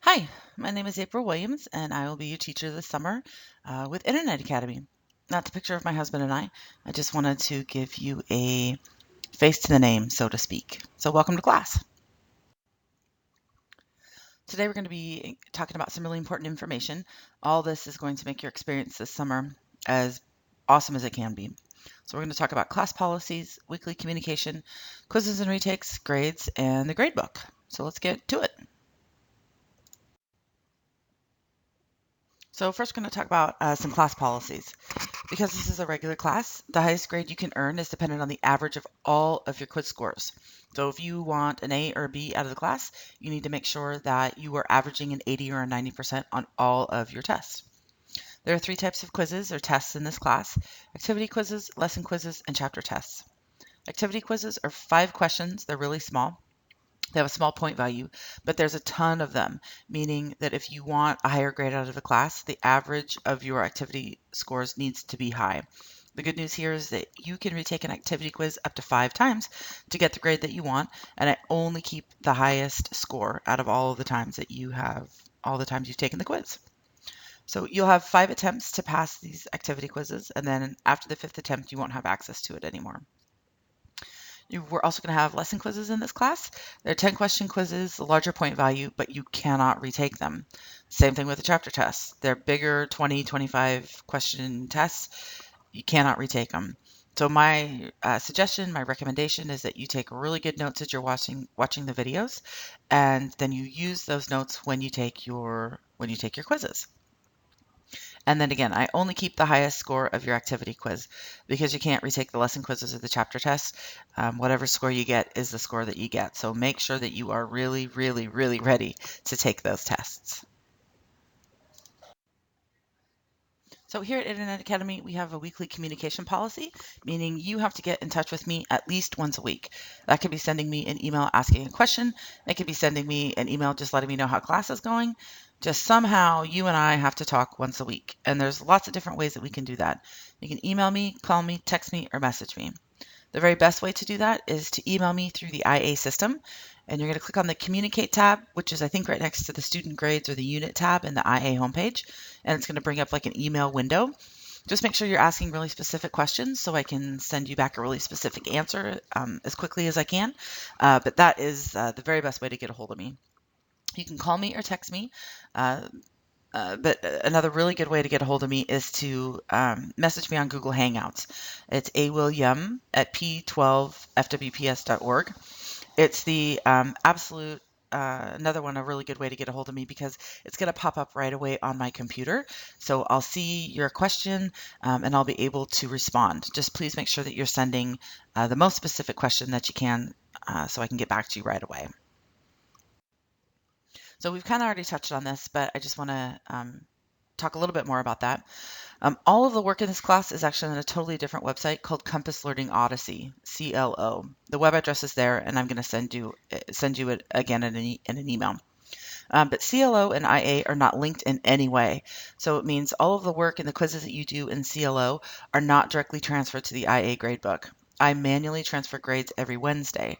Hi, my name is April Williams, and I will be your teacher this summer with Internet Academy. Not the picture of my husband and I just wanted to give you a face to the name, so to speak. So, welcome to class. Today, we're going to be talking about some really important information. All this is going to make your experience this summer as awesome as it can be. So, we're going to talk about class policies, weekly communication, quizzes and retakes, grades, and the gradebook. So, let's get to it. So, first, we're going to talk about some class policies. Because this is a regular class, the highest grade you can earn is dependent on the average of all of your quiz scores. So if you want an A or B out of the class, you need to make sure that you are averaging an 80 or a 90% on all of your tests. There are three types of quizzes or tests in this class: activity quizzes, lesson quizzes, and chapter tests. Activity quizzes are 5 questions. They're really small. They have a small point value, but there's a ton of them, meaning that if you want a higher grade out of the class, the average of your activity scores needs to be high. The good news here is that you can retake an activity quiz up to 5 times to get the grade that you want, and I only keep the highest score out of all of the times that you have, all the times you've taken the quiz. So you'll have 5 attempts to pass these activity quizzes, and then after the 5th attempt, you won't have access to it anymore. We're also going to have lesson quizzes in this class. They're 10-question quizzes, larger point value, but you cannot retake them. Same thing with the chapter tests. They're bigger 20, 25 question tests. You cannot retake them. So my suggestion, my recommendation is that you take really good notes as you're watching the videos, and then you use those notes when you take your quizzes. And then again, I only keep the highest score of your activity quiz because you can't retake the lesson quizzes or the chapter tests. Whatever score you get is the score that you get. So make sure that you are really, really, really ready to take those tests. So here at Internet Academy, we have a weekly communication policy, meaning you have to get in touch with me at least once a week. That could be sending me an email asking a question. It could be sending me an email just letting me know how class is going. Just somehow you and I have to talk once a week. And there's lots of different ways that we can do that. You can email me, call me, text me, or message me. The very best way to do that is to email me through the IA system. And you're going to click on the Communicate tab, which is, I think, right next to the Student Grades or the Unit tab in the IA homepage. And it's going to bring up like an email window. Just make sure you're asking really specific questions so I can send you back a really specific answer as quickly as I can. But that is the very best way to get a hold of me. You can call me or text me. But another really good way to get a hold of me is to message me on Google Hangouts. It's awilliam at p12fwps.org. It's the absolute another one, a really good way to get a hold of me because it's going to pop up right away on my computer. So I'll see your question and I'll be able to respond. Just please make sure that you're sending the most specific question that you can so I can get back to you right away. So we've kind of already touched on this, but I just want to talk a little bit more about that. All of the work in this class is actually on a totally different website called Compass Learning Odyssey, CLO. The web address is there, and I'm going to send you it again in an email. But CLO and IA are not linked in any way. So it means all of the work and the quizzes that you do in CLO are not directly transferred to the IA gradebook. I manually transfer grades every Wednesday.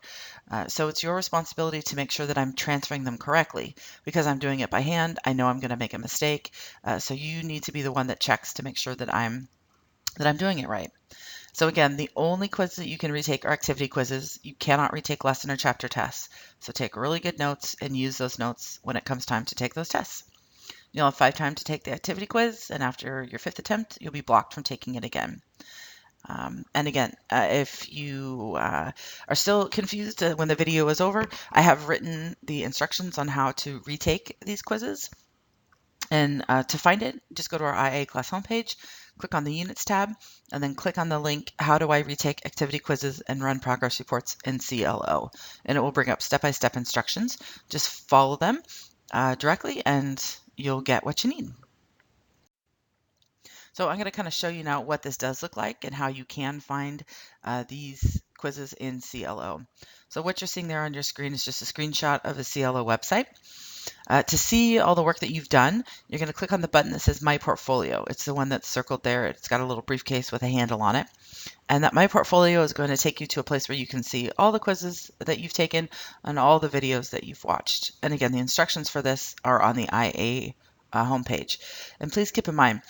So it's your responsibility to make sure that I'm transferring them correctly. Because I'm doing it by hand, I know I'm going to make a mistake. So you need to be the one that checks to make sure that I'm doing it right. So again, the only quizzes that you can retake are activity quizzes. You cannot retake lesson or chapter tests. So take really good notes and use those notes when it comes time to take those tests. You'll have 5 times to take the activity quiz, and after your 5th attempt, you'll be blocked from taking it again. And again, if you are still confused when the video is over, I have written the instructions on how to retake these quizzes. And to find it, just go to our IA class homepage, click on the Units tab, and then click on the link, How do I retake activity quizzes and run progress reports in CLO? And it will bring up step-by-step instructions. Just follow them directly and you'll get what you need. So I'm going to kind of show you now what this does look like and how you can find these quizzes in CLO. So what you're seeing there on your screen is just a screenshot of the CLO website. To see all the work that you've done, you're going to click on the button that says My Portfolio. It's the one that's circled there. It's got a little briefcase with a handle on it. And that My Portfolio is going to take you to a place where you can see all the quizzes that you've taken and all the videos that you've watched. And again, the instructions for this are on the IA homepage. And please keep in mind,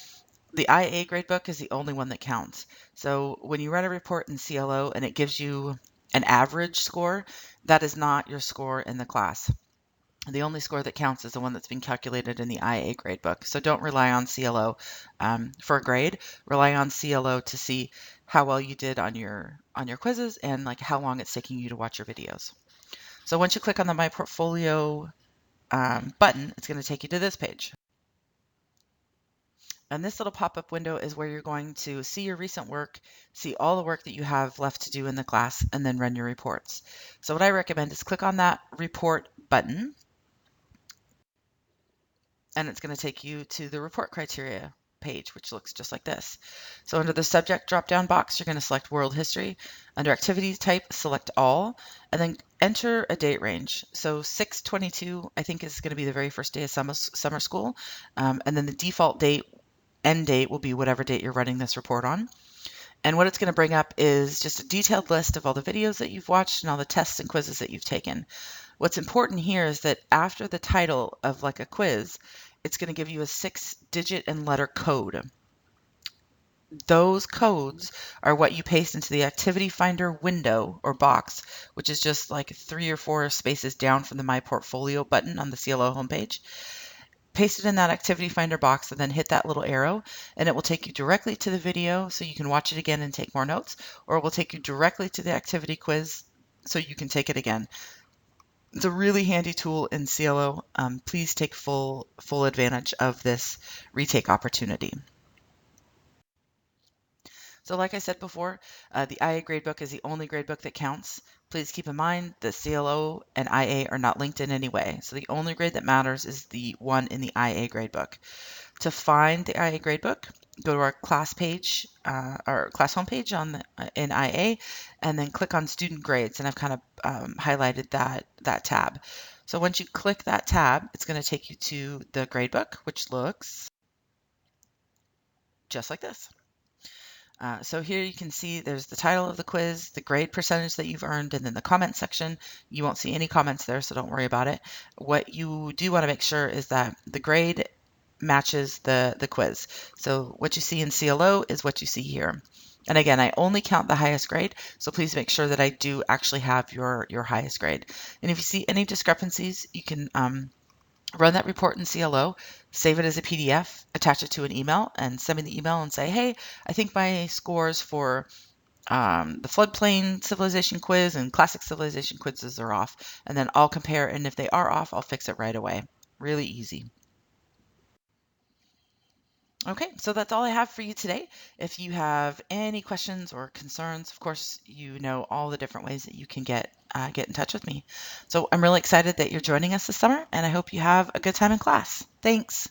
the IA gradebook is the only one that counts. So when you run a report in CLO and it gives you an average score, that is not your score in the class. The only score that counts is the one that's been calculated in the IA gradebook. So don't rely on CLO for a grade. Rely on CLO to see how well you did on your quizzes and like how long it's taking you to watch your videos. So once you click on the My Portfolio button, it's going to take you to this page. And this little pop-up window is where you're going to see your recent work, see all the work that you have left to do in the class, and then run your reports. So what I recommend is click on that report button, and it's going to take you to the report criteria page, which looks just like this. So under the subject drop-down box, you're going to select world history. Under activity type, select all, and then enter a date range. So 6/22, I think, is going to be the very first day of summer school, and then the default date, end date, will be whatever date you're running this report on. And what it's going to bring up is just a detailed list of all the videos that you've watched and all the tests and quizzes that you've taken. What's important here is that after the title of like a quiz, it's going to give you a 6-digit and letter code. Those codes are what you paste into the Activity Finder window or box, which is just like 3 or 4 spaces down from the My Portfolio button on the CLO homepage. Paste it in that Activity Finder box and then hit that little arrow, and it will take you directly to the video so you can watch it again and take more notes, or it will take you directly to the activity quiz so you can take it again. It's a really handy tool in CLO. Please take full advantage of this retake opportunity. So like I said before, the IA gradebook is the only gradebook that counts. Please keep in mind that CLO and IA are not linked in any way. So the only grade that matters is the one in the IA gradebook. To find the IA gradebook, go to our class page, our class homepage in IA, and then click on Student Grades. And I've kind of highlighted that tab. So once you click that tab, it's going to take you to the gradebook, which looks just like this. So here you can see there's the title of the quiz, the grade percentage that you've earned, and then the comment section. You won't see any comments there, so don't worry about it. What you do want to make sure is that the grade matches the quiz. So what you see in CLO is what you see here. And again, I only count the highest grade, so please make sure that I do actually have your highest grade. And if you see any discrepancies, you can run that report in CLO, save it as a PDF, attach it to an email, and send me the email and say, hey, I think my scores for the floodplain civilization quiz and classic civilization quizzes are off. And then I'll compare, and if they are off, I'll fix it right away. Really easy. Okay, so that's all I have for you today. If you have any questions or concerns, of course, you know all the different ways that you can get in touch with me. So I'm really excited that you're joining us this summer, and I hope you have a good time in class. Thanks.